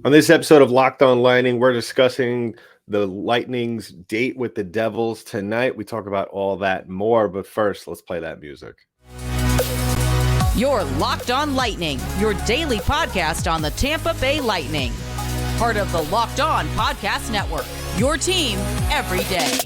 On this episode of Locked On Lightning, we're discussing the Lightning's date with the Devils tonight. We talk about all that and more, but first, let's play that music. You're Locked On Lightning, your daily podcast on the Tampa Bay Lightning. Part of the Locked On Podcast Network, your team every day.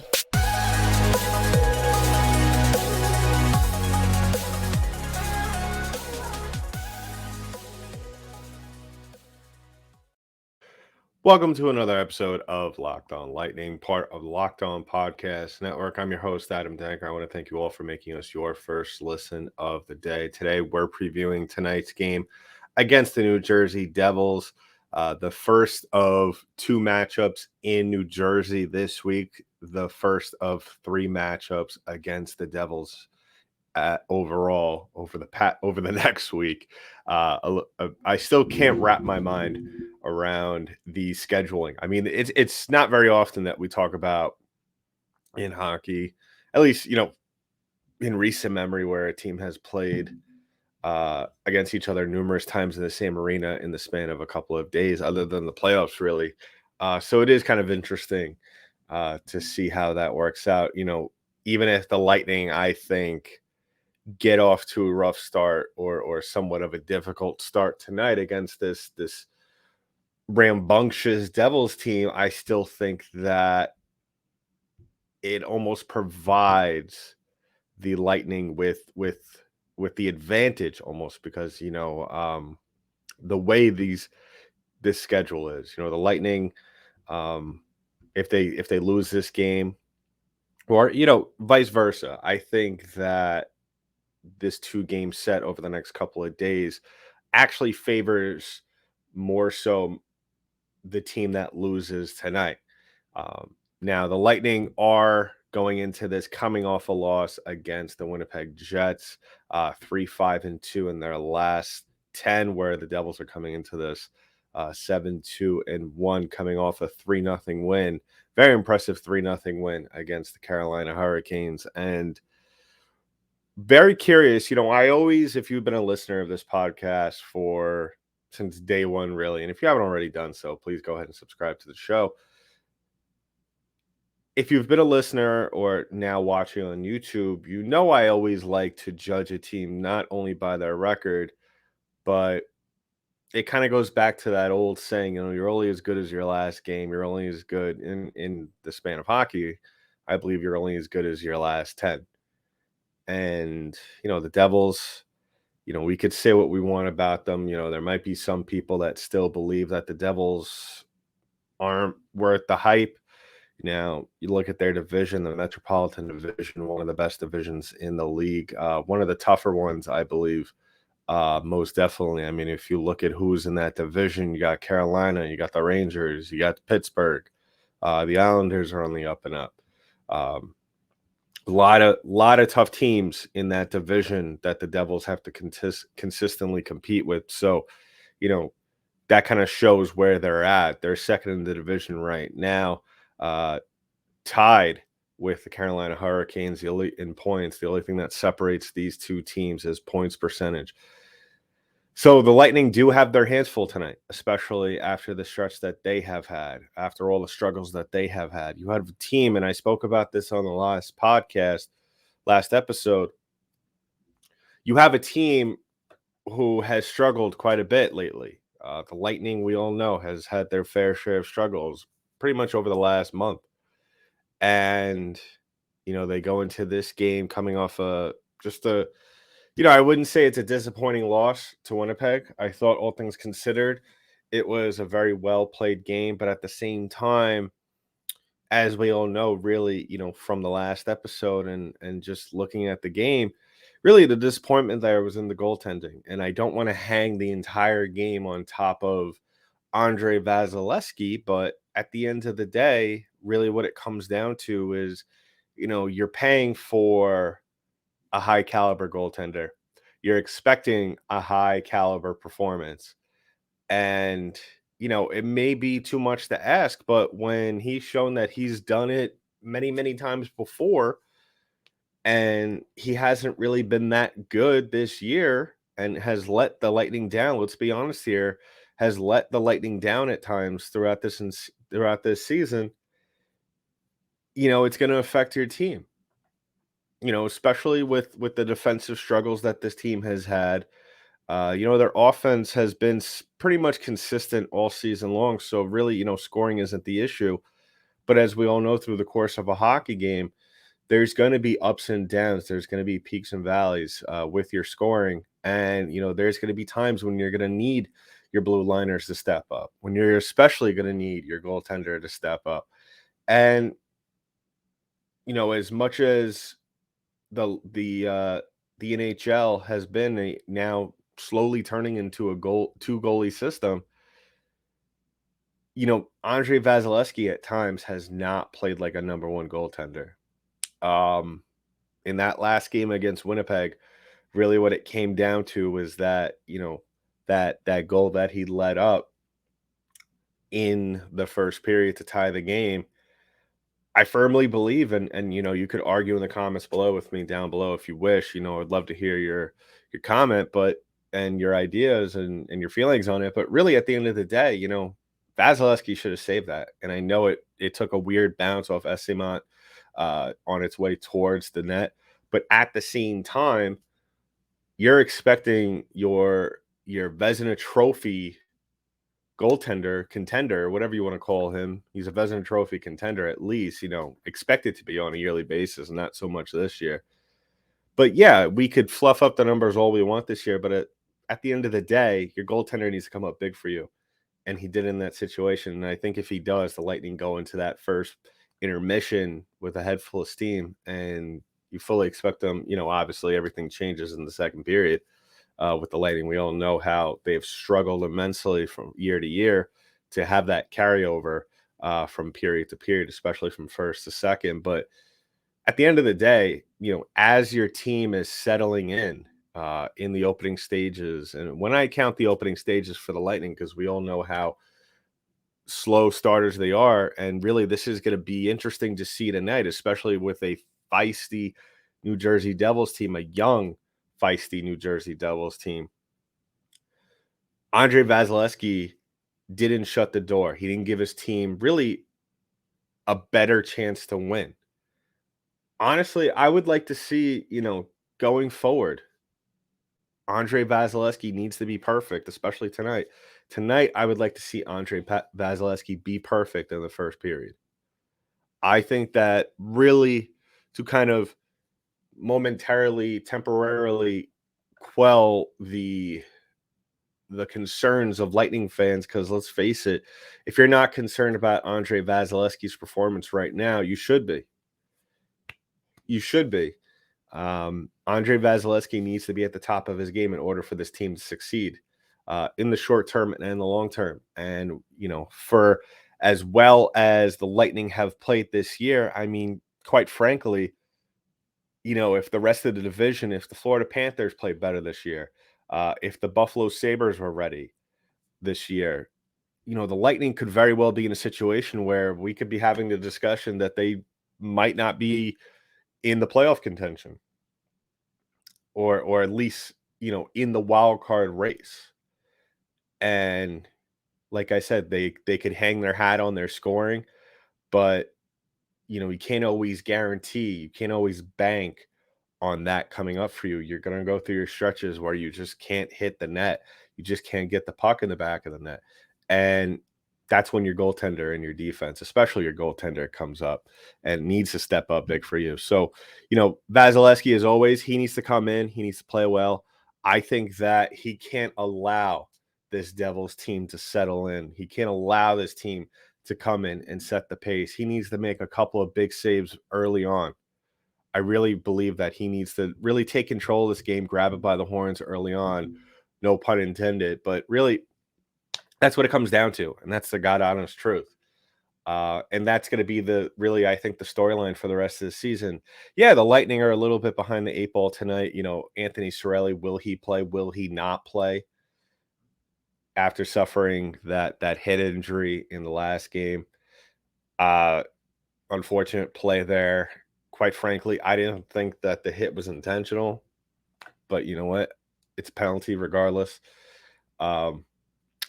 Welcome to another episode of Locked On Lightning, part of the Locked On Podcast Network. I'm your host, Adam Danker. I want to thank you all for making us your first listen of the day. Today, we're previewing tonight's game against the New Jersey Devils, the first of two matchups in New Jersey this week, the first of three matchups against the Devils overall over the next week. I still can't wrap my mind around the scheduling. I mean, it's not very often that we talk about in hockey, at least in recent memory, where a team has played against each other numerous times in the same arena in the span of a couple of days, other than the playoffs, really. So it is kind of interesting to see how that works out. Even if the Lightning, I think, get off to a rough start or somewhat of a difficult start tonight against this rambunctious Devils team, I still think that it almost provides the Lightning with the advantage, almost, because the way this schedule is, the Lightning, if they lose this game, or vice versa, I think that this 2-game set over the next couple of days actually favors more so the team that loses tonight. Now, the Lightning are going into this coming off a loss against the Winnipeg Jets, 3-5-2 in their last 10, where the Devils are coming into this 7-2-1, coming off a 3-0 win. Very impressive 3-0 win against the Carolina Hurricanes. And very curious, I always, if you've been a listener of this podcast since day one, really, and if you haven't already done so, please go ahead and subscribe to the show. If you've been a listener or now watching on YouTube, I always like to judge a team not only by their record, but it kind of goes back to that old saying, you're only as good as your last game. You're only as good in the span of hockey. I believe you're only as good as your last 10. And, the Devils, we could say what we want about them. There might be some people that still believe that the Devils aren't worth the hype. Now, you look at their division, the Metropolitan Division, one of the best divisions in the league, one of the tougher ones, I believe, most definitely. I mean, if you look at who's in that division, you got Carolina, you got the Rangers, you got Pittsburgh, the Islanders are on the up and up. A lot of tough teams in that division that the Devils have to consistently compete with. So, that kind of shows where they're at. They're second in the division right now, tied with the Carolina Hurricanes, the elite in points. The only thing that separates these two teams is points percentage. So the Lightning do have their hands full tonight, especially after the stretch that they have had, after all the struggles that they have had. You have a team, and I spoke about this on the last episode. You have a team who has struggled quite a bit lately. The Lightning, we all know, has had their fair share of struggles pretty much over the last month. And, they go into this game coming off I wouldn't say it's a disappointing loss to Winnipeg. I thought, all things considered, it was a very well-played game. But at the same time, as we all know, really, from the last episode and just looking at the game, really the disappointment there was in the goaltending. And I don't want to hang the entire game on top of Andrei Vasilevskiy, but at the end of the day, really what it comes down to is, you're paying for a high caliber goaltender. You're expecting a high caliber performance. And, it may be too much to ask, but when he's shown that he's done it many, many times before, and he hasn't really been that good this year and has let the Lightning down, let's be honest here, has let the Lightning down at times throughout this season, it's going to affect your team. Especially with the defensive struggles that this team has had. Their offense has been pretty much consistent all season long. So really, scoring isn't the issue. But as we all know, through the course of a hockey game, there's going to be ups and downs. There's going to be peaks and valleys with your scoring. And, there's going to be times when you're going to need your blue liners to step up, when you're especially going to need your goaltender to step up. And, as much as the NHL has been now slowly turning into a two goalie system, Andrei Vasilevskiy at times has not played like a number one goaltender. Um, in that last game against Winnipeg, really what it came down to was that, that goal that he let up in the first period to tie the game. I firmly believe, and you could argue in the comments below with me down below if you wish. I'd love to hear your comment, but and your ideas and your feelings on it. But really, at the end of the day, Vasilevskiy should have saved that. And I know it took a weird bounce off Estimant on its way towards the net, but at the same time, you're expecting your Vezina Trophy goaltender, contender, whatever you want to call him. He's a Vezina Trophy contender, at least, expected to be on a yearly basis, not so much this year. But yeah, we could fluff up the numbers all we want this year, but at the end of the day, your goaltender needs to come up big for you. And he did in that situation. And I think if he does, the Lightning go into that first intermission with a head full of steam, and you fully expect them, obviously everything changes in the second period with the Lightning. We all know how they've struggled immensely from year to year to have that carryover from period to period, especially from first to second. But at the end of the day, as your team is settling in the opening stages, and when I count the opening stages for the Lightning, because we all know how slow starters they are, and really this is going to be interesting to see tonight, especially with a feisty New Jersey Devils team, a young feisty New Jersey Devils team. Andrei Vasilevskiy didn't shut the door. He didn't give his team really a better chance to win. Honestly, I would like to see, going forward, Andrei Vasilevskiy needs to be perfect, especially tonight. Tonight, I would like to see Andrei Vasilevskiy be perfect in the first period. I think that really to kind of momentarily, temporarily quell the concerns of Lightning fans, because let's face it, if you're not concerned about Andrei Vasilevskiy's performance right now, you should be. You should be. Andrei Vasilevskiy needs to be at the top of his game in order for this team to succeed in the short term and in the long term. And, for as well as the Lightning have played this year, I mean, quite frankly, if the rest of the division, if the Florida Panthers played better this year, if the Buffalo Sabres were ready this year, the Lightning could very well be in a situation where we could be having the discussion that they might not be in the playoff contention, or at least, in the wild card race. And like I said, they could hang their hat on their scoring, but you can't always guarantee, you can't always bank on that coming up for you. You're going to go through your stretches where you just can't hit the net. You just can't get the puck in the back of the net. And that's when your goaltender and your defense, especially your goaltender, comes up and needs to step up big for you. So, Vasilevskiy, as always, he needs to come in. He needs to play well. I think that he can't allow this Devils team to settle in. He can't allow this team to come in and set the pace. He needs to make a couple of big saves early on. I really believe that he needs to really take control of this game, grab it by the horns early on. No pun intended, but really that's what it comes down to. And that's the God honest truth. And that's going to be I think the storyline for the rest of the season. Yeah, the Lightning are a little bit behind the eight ball tonight. Anthony Cirelli, will he play? Will he not play? After suffering that head injury in the last game. Unfortunate play there. Quite frankly, I didn't think that the hit was intentional, but you know what? It's a penalty regardless.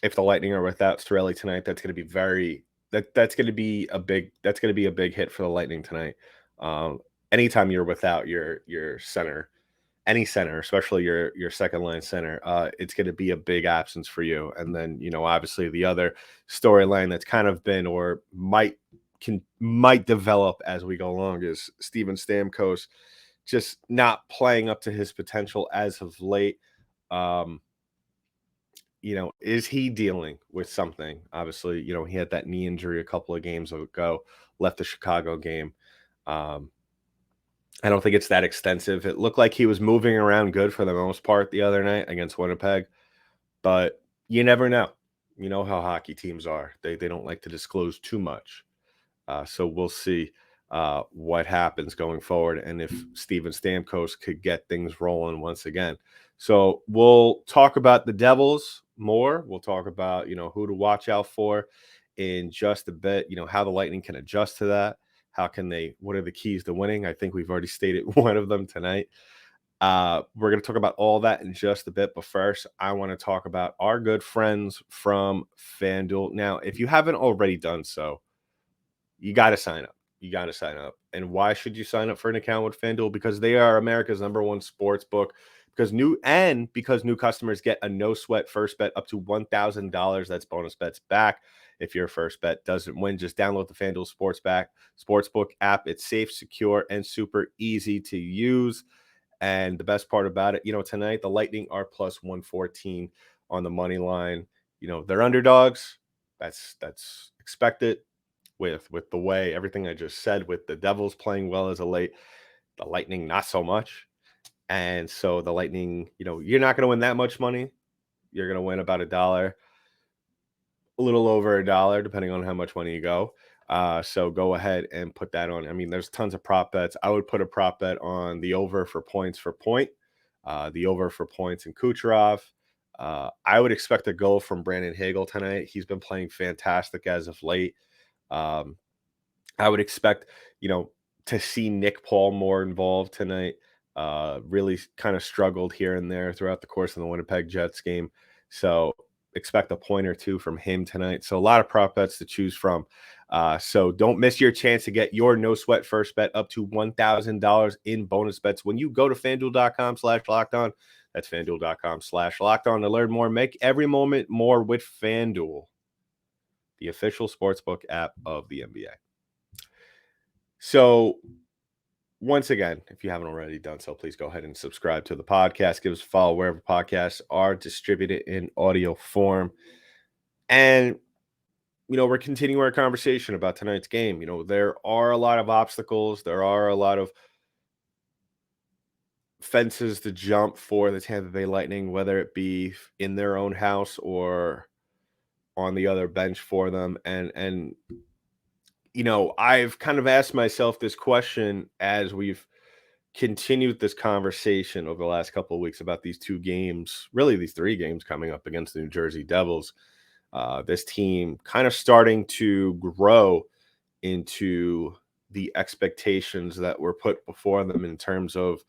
if the Lightning are without Cirelli tonight, that's going to be that's going to be a big hit for the Lightning tonight. Um, Anytime you're without your center, any center, especially your second line center, it's going to be a big absence for you. And then obviously the other storyline that's kind of been or might develop as we go along is Steven Stamkos just not playing up to his potential as of late. Um, is he dealing with something? Obviously, he had that knee injury a couple of games ago, left the Chicago game. Um, I don't think it's that extensive. It looked like he was moving around good for the most part the other night against Winnipeg, but you never know. You know how hockey teams are. They don't like to disclose too much. So we'll see what happens going forward and if Steven Stamkos could get things rolling once again. So we'll talk about the Devils more. We'll talk about, who to watch out for in just a bit, how the Lightning can adjust to that. What are the keys to winning? I think we've already stated one of them tonight. We're going to talk about all that in just a bit. But first, I want to talk about our good friends from FanDuel. Now, if you haven't already done so, you got to sign up. You got to sign up. And why should you sign up for an account with FanDuel? Because they are America's #1 sports book. Because new customers get a no sweat first bet up to $1,000. That's bonus bets back. If your first bet doesn't win, just download the FanDuel Sportsbook app. It's safe, secure, and super easy to use. And the best part about it, tonight the Lightning are plus 114 on the money line. They're underdogs. That's expected with the way everything I just said, with the Devils playing well as of late, the Lightning not so much. And so the Lightning, you're not going to win that much money. You're going to win about $1, a little over $1, depending on how much money you go. So go ahead and put that on. I mean, there's tons of prop bets. I would put a prop bet on the over for points the over for points in Kucherov. I would expect a goal from Brandon Hagel tonight. He's been playing fantastic as of late. Um, I would expect, to see Nick Paul more involved tonight. Really kind of struggled here and there throughout the course of the Winnipeg Jets game. So expect a point or two from him tonight. So a lot of prop bets to choose from. So don't miss your chance to get your no sweat first bet up to $1,000 in bonus bets when you go to FanDuel.com/lockedon. That's FanDuel.com/lockedon to learn more. Make every moment more with FanDuel, the official sportsbook app of the NBA. So once again, if you haven't already done so, please go ahead and subscribe to the podcast. Give us a follow wherever podcasts are distributed in audio form. And, we're continuing our conversation about tonight's game. There are a lot of obstacles. There are a lot of fences to jump for the Tampa Bay Lightning, whether it be in their own house or on the other bench for them. And I've kind of asked myself this question as we've continued this conversation over the last couple of weeks about these two games, really these three games coming up against the New Jersey Devils. This team kind of starting to grow into the expectations that were put before them in terms of,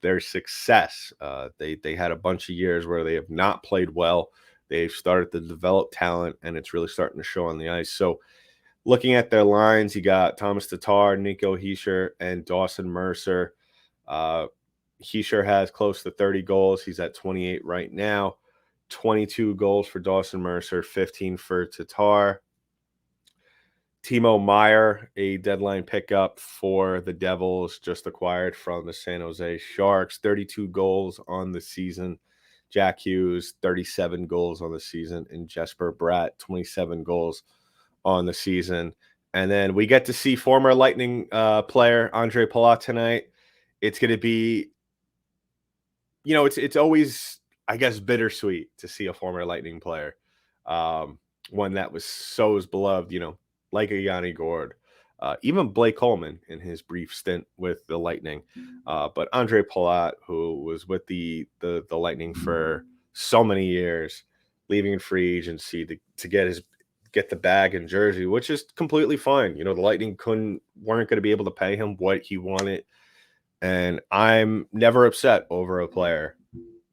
their success. They had a bunch of years where they have not played well. They've started to develop talent, and it's really starting to show on the ice. So looking at their lines, you got Thomas Tatar, Nico Hischier, and Dawson Mercer. Hischier has close to 30 goals. He's at 28 right now. 22 goals for Dawson Mercer, 15 for Tatar. Timo Meier, a deadline pickup for the Devils, just acquired from the San Jose Sharks, 32 goals on the season. Jack Hughes, 37 goals on the season. And Jesper Bratt, 27 goals on the season. And then we get to see former Lightning player Andrei Palat tonight. It's going to be, it's always, I guess, bittersweet to see a former Lightning player, one that was so beloved, like a Yanni Gord, even Blake Coleman in his brief stint with the Lightning. But Andrei Palat, who was with the Lightning for so many years, leaving in free agency to get the bag in Jersey, which is completely fine. The Lightning weren't going to be able to pay him what he wanted. And I'm never upset over a player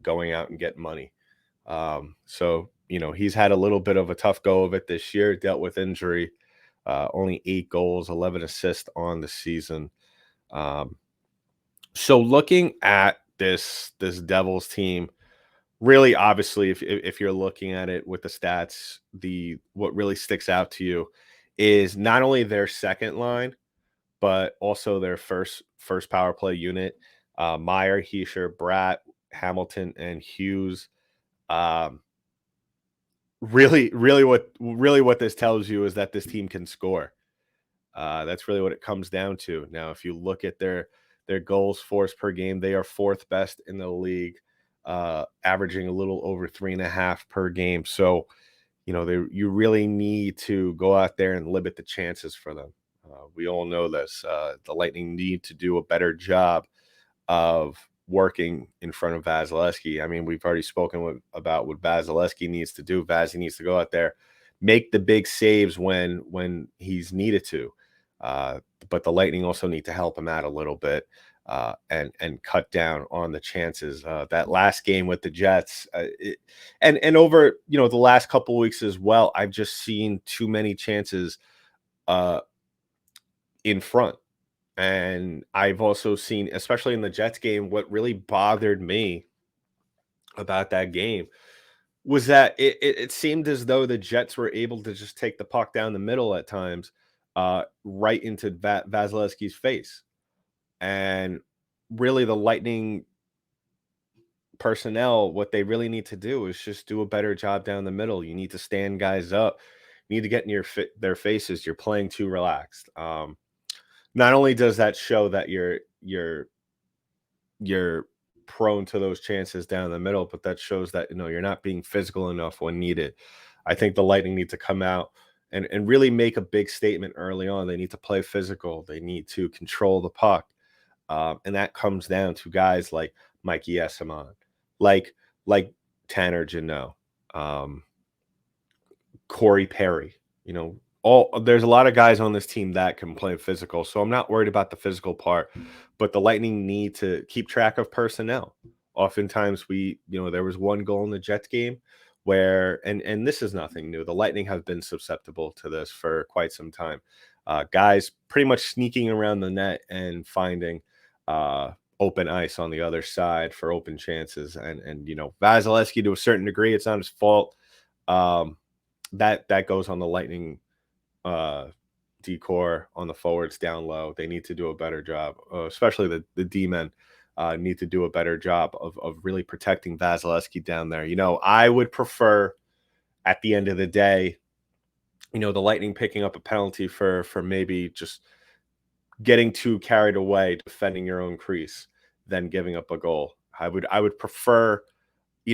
going out and getting money. So He's had a little bit of a tough go of it this year, dealt with injury, only 8 goals, 11 assists on the season. Um, so looking at this Devils team, really, obviously, if you're looking at it with the stats, the what really sticks out to you is not only their second line, but also their first power play unit. Meyer, Heischer, Bratt, Hamilton, and Hughes. Um, really what this tells you is that this team can score. That's really what it comes down to. Now, if you look at their goals forced per game, they are fourth best in the league, averaging a little over 3.5 per game. So, you really need to go out there and limit the chances for them. We all know this. The Lightning need to do a better job of working in front of Vasilevskiy. I mean, we've already spoken about what Vasilevskiy needs to do. Vaz needs to go out there, make the big saves when he's needed to. But the Lightning also need to help him out a little bit, and cut down on the chances. That last game with the Jets, and over the last couple of weeks as well, I've just seen too many chances uh, in front. And I've also seen, especially in the Jets game, what really bothered me about that game was that it seemed as though the Jets were able to just take the puck down the middle at times, right into Vasilevsky's face. And really, the Lightning personnel, what they really need to do is just do a better job down the middle. You need to stand guys up. You need to get in their faces. You're playing too relaxed. Not only does that show that you're prone to those chances down the middle, but that shows that you're not being physical enough when needed. I think the Lightning need to come out and really make a big statement early on. They need to play physical. They need to control the puck, and that comes down to guys like Mikey Esamon, like Tanner Jeannot, um, Corey Perry. All there's a lot of guys on this team that can play physical, so I'm not worried about the physical part. But the Lightning need to keep track of personnel. Oftentimes, there was one goal in the Jets game where, and this is nothing new. The Lightning have been susceptible to this for quite some time. Guys pretty much sneaking around the net and finding open ice on the other side for open chances, and Vasilevskiy, to a certain degree, it's not his fault. Um, that goes on the Lightning decor on the forwards down low. They need to do a better job, especially the D-men need to do a better job of really protecting Vasilevskiy down there. I would prefer, at the end of the day, the Lightning picking up a penalty for maybe just getting too carried away defending your own crease than giving up a goal. I would prefer,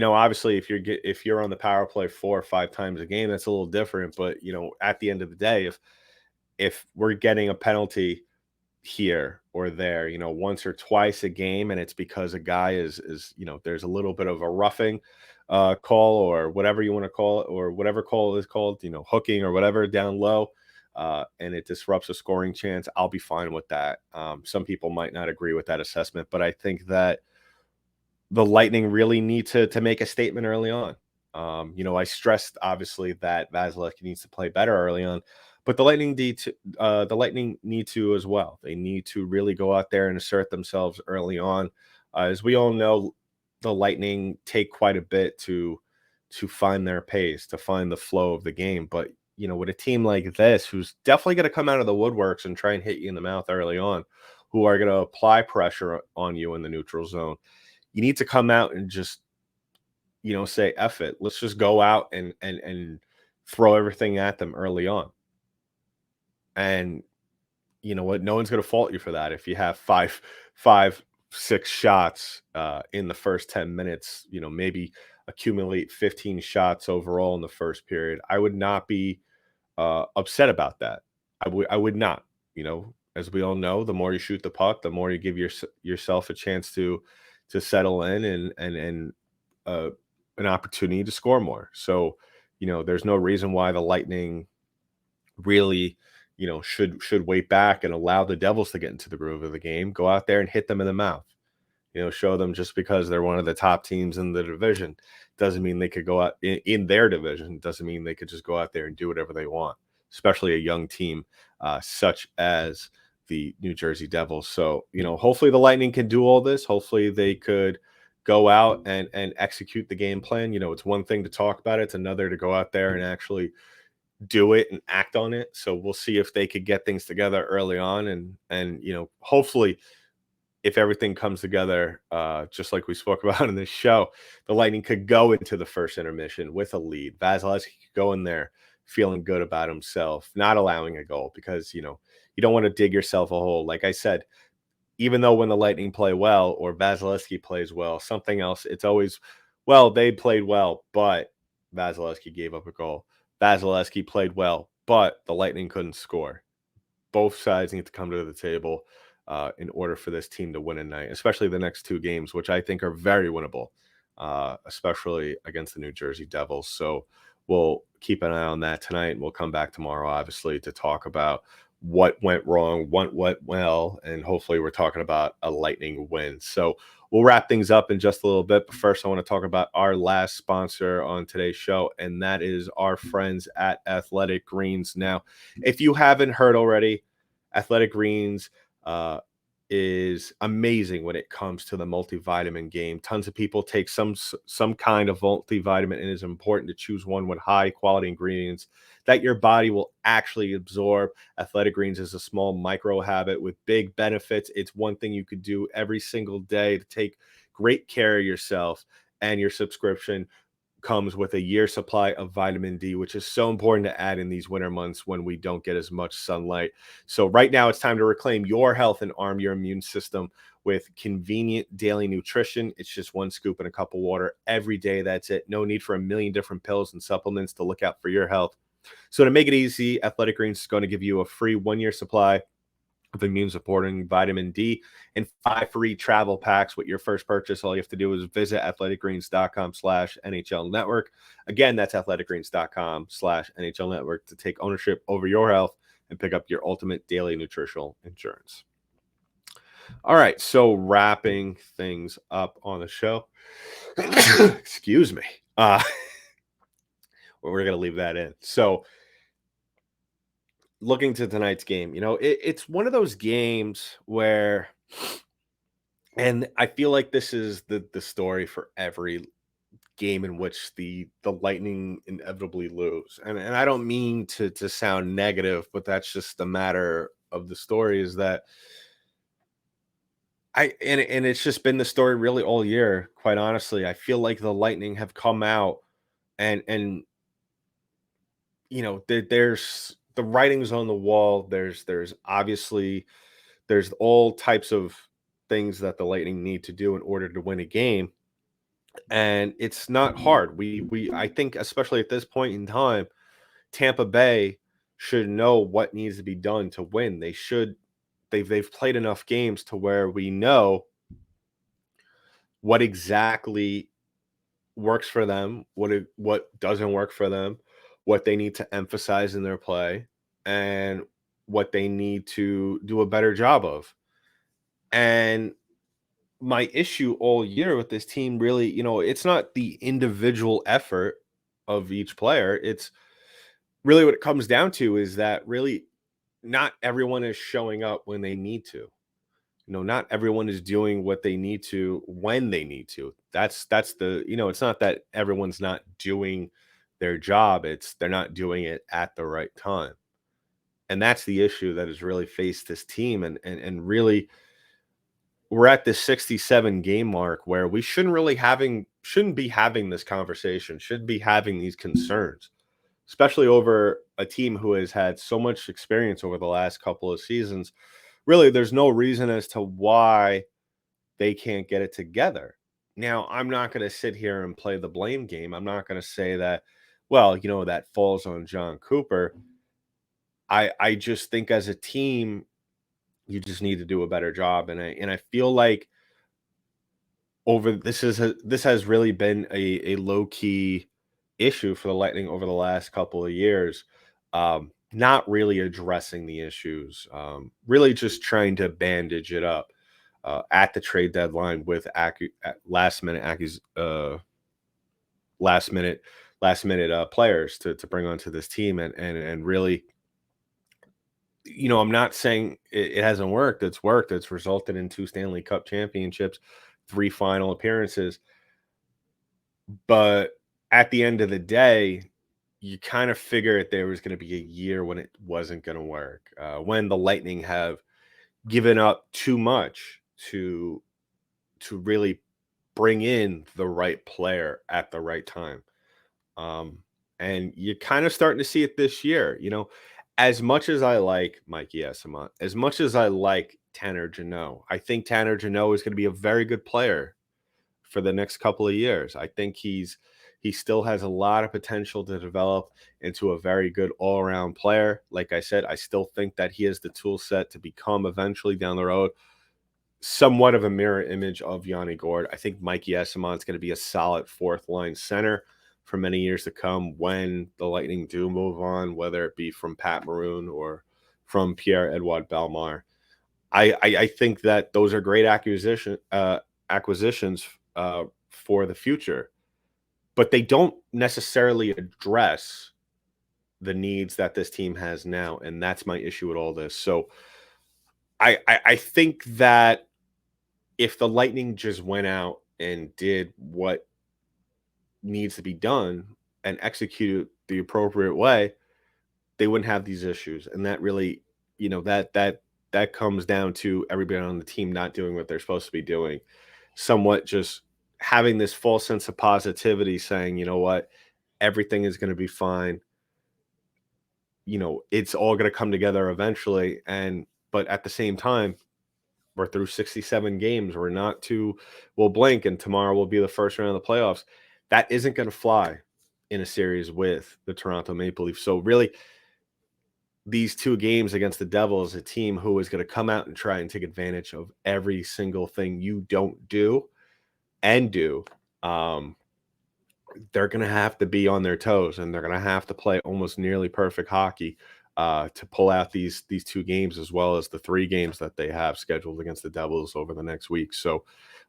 obviously, if you're on the power play 4 or 5 times a game, that's a little different. But at the end of the day, if we're getting a penalty here or there, once or twice a game, and it's because a guy is there's a little bit of a roughing call, or whatever you want to call it, or whatever call is called, hooking or whatever down low, and it disrupts a scoring chance, I'll be fine with that. Some people might not agree with that assessment, but I think that the Lightning really need to make a statement early on. I stressed, obviously, that Vasilevskiy needs to play better early on, but the Lightning need to as well. They need to really go out there and assert themselves early on. As we all know, the Lightning take quite a bit to find their pace, to find the flow of the game. But with a team like this, who's definitely going to come out of the woodworks and try and hit you in the mouth early on, who are going to apply pressure on you in the neutral zone, you need to come out and just say F it. Let's just go out and throw everything at them early on. And you know what? No one's going to fault you for that. If you have five, 6 shots in the first 10 minutes, maybe accumulate 15 shots overall in the first period, I would not be upset about that. I would not. As we all know, the more you shoot the puck, the more you give yourself a chance to settle in and uh, an opportunity to score more. So, there's no reason why the Lightning really, should wait back and allow the Devils to get into the groove of the game, go out there and hit them in the mouth. Show them just because they're one of the top teams in the division doesn't mean they could go out in their division. Doesn't mean they could just go out there and do whatever they want, especially a young team such as the New Jersey Devils. So, hopefully the Lightning can do all this. Hopefully they could go out and execute the game plan. It's one thing to talk about it, it's another to go out there and actually do it and act on it. So we'll see if they could get things together early on, and hopefully if everything comes together, just like we spoke about in this show, the Lightning could go into the first intermission with a lead. Vasilevskiy could go in there feeling good about himself, not allowing a goal, because you don't want to dig yourself a hole. Like I said, even though when the Lightning play well or Vasilevskiy plays well, something else, it's always, well, they played well, but Vasilevskiy gave up a goal. Vasilevskiy played well, but the Lightning couldn't score. Both sides need to come to the table in order for this team to win a night, especially the next two games, which I think are very winnable, especially against the New Jersey Devils. So we'll keep an eye on that tonight, and we'll come back tomorrow, obviously, to talk about what went wrong, what went well, and hopefully we're talking about a Lightning win. So we'll wrap things up in just a little bit, but first I want to talk about our last sponsor on today's show, and that is our friends at Athletic Greens. Now, if you haven't heard already, Athletic Greens is amazing when it comes to the multivitamin game. Tons of people take some kind of multivitamin, and it's important to choose one with high quality ingredients that your body will actually absorb. Athletic Greens is a small micro habit with big benefits. It's one thing you could do every single day to take great care of yourself, and your subscription comes with a year supply of vitamin D, which is so important to add in these winter months when we don't get as much sunlight. So right now it's time to reclaim your health and arm your immune system with convenient daily nutrition. It's just one scoop in a cup of water every day. That's it. No need for a million different pills and supplements to look out for your health. So to make it easy, Athletic Greens is going to give you a free 1-year supply of immune supporting vitamin D and 5 free travel packs with your first purchase. All you have to do is visit athleticgreens.com/NHL network. Again, that's athleticgreens.com/NHL network to take ownership over your health and pick up your ultimate daily nutritional insurance. All right, so wrapping things up on the show. Excuse me. We're going to leave that in. So looking to tonight's game, it's one of those games where, and I feel like this is the story for every game in which the Lightning inevitably lose. And I don't mean to sound negative, but that's just the matter of the story, is that and it's just been the story really all year, quite honestly. I feel like the Lightning have come out and there's the writings on the wall. There's obviously there's all types of things that the Lightning need to do in order to win a game, and it's not hard. We I think, especially at this point in time, Tampa Bay should know what needs to be done to win. They've played enough games to where we know what exactly works for them, what doesn't work for them, what they need to emphasize in their play, and what they need to do a better job of. And my issue all year with this team, really, it's not the individual effort of each player. It's really what it comes down to, is that really not everyone is showing up when they need to. Not everyone is doing what they need to when they need to. That's the, it's not that everyone's not doing their job. It's they're not doing it at the right time. And that's the issue that has really faced this team. And really, we're at this 67 game mark where we shouldn't be having this conversation, should be having these concerns, especially over a team who has had so much experience over the last couple of seasons. Really, there's no reason as to why they can't get it together. Now, I'm not going to sit here and play the blame game. I'm not going to say that, well, that falls on John Cooper. I just think as a team, you just need to do a better job. And I feel like this has really been a low key issue for the Lightning over the last couple of years. Not really addressing the issues, really just trying to bandage it up. at the trade deadline with last minute last minute players to bring onto this team and really, I'm not saying it hasn't worked. It's worked. It's resulted in 2 Stanley Cup championships, 3 final appearances. But at the end of the day, you kind of figured there was going to be a year when it wasn't going to work. When the Lightning have given up too much to really bring in the right player at the right time. Um, and you're kind of starting to see it this year. As much as I like Mikey Esimont, as much as I like Tanner Jeannot, I think Tanner Jeannot is going to be a very good player for the next couple of years. I think he still has a lot of potential to develop into a very good all-around player. Like I said, I still think that he has the tool set to become eventually down the road somewhat of a mirror image of Yanni Gourde. I think Mikey Esimont is going to be a solid fourth line center for many years to come when the Lightning do move on, whether it be from Pat Maroon or from Pierre-Edouard Bellemare. I think that those are great acquisitions for the future, but they don't necessarily address the needs that this team has now, and that's my issue with all this. So I think that if the Lightning just went out and did what needs to be done and executed the appropriate way, they wouldn't have these issues. And that really, that comes down to everybody on the team not doing what they're supposed to be doing, somewhat just having this false sense of positivity, saying, you know what, everything is going to be fine. It's all going to come together eventually. But at the same time, we're through 67 games. We'll blink and tomorrow will be the first round of the playoffs. That isn't going to fly in a series with the Toronto Maple Leafs. So really, these 2 games against the Devils, a team who is going to come out and try and take advantage of every single thing you don't do and do. They're going to have to be on their toes, and they're going to have to play almost nearly perfect hockey to pull out these 2 games, as well as the 3 games that they have scheduled against the Devils over the next week. So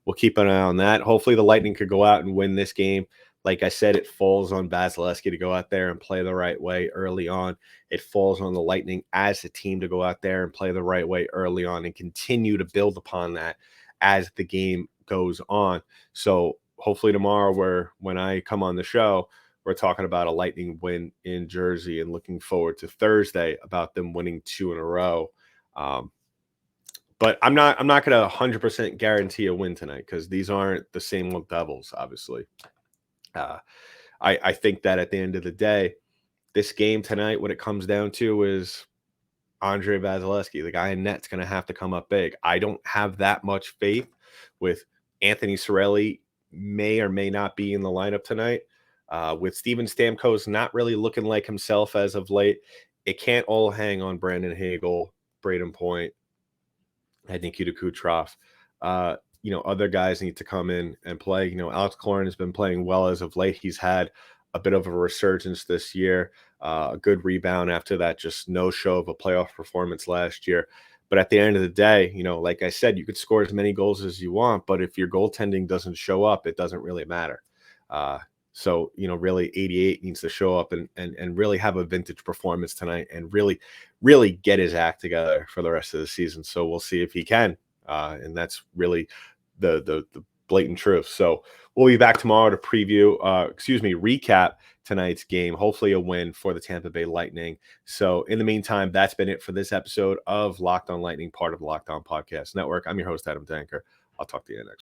we'll keep an eye on that. Hopefully the Lightning could go out and win this game. Like I said, it falls on Vasilevskiy to go out there and play the right way early on. It falls on the Lightning as a team to go out there and play the right way early on and continue to build upon that as the game goes on. So hopefully tomorrow, when I come on the show, we're talking about a Lightning win in Jersey and looking forward to Thursday about them winning 2 in a row. But I'm not going to 100% guarantee a win tonight because these aren't the same old Devils, obviously. I think that at the end of the day, this game tonight, what it comes down to is Andrei Vasilevskiy, the guy in net's going to have to come up big. I don't have that much faith with Anthony Cirelli may or may not be in the lineup tonight. With Steven Stamkos not really looking like himself as of late, it can't all hang on Brandon Hagel, Braden Point, and Nikita Kucherov. Other guys need to come in and play. Alex Killorn has been playing well as of late. He's had a bit of a resurgence this year, a good rebound after that just no show of a playoff performance last year. But at the end of the day, like I said, you could score as many goals as you want, but if your goaltending doesn't show up, it doesn't really matter. So, really 88 needs to show up and really have a vintage performance tonight and really, really get his act together for the rest of the season. So we'll see if he can. And that's really the blatant truth. So we'll be back tomorrow to recap tonight's game. Hopefully a win for the Tampa Bay Lightning. So in the meantime, that's been it for this episode of Locked On Lightning, part of the Locked On Podcast Network. I'm your host, Adam Danker. I'll talk to you next.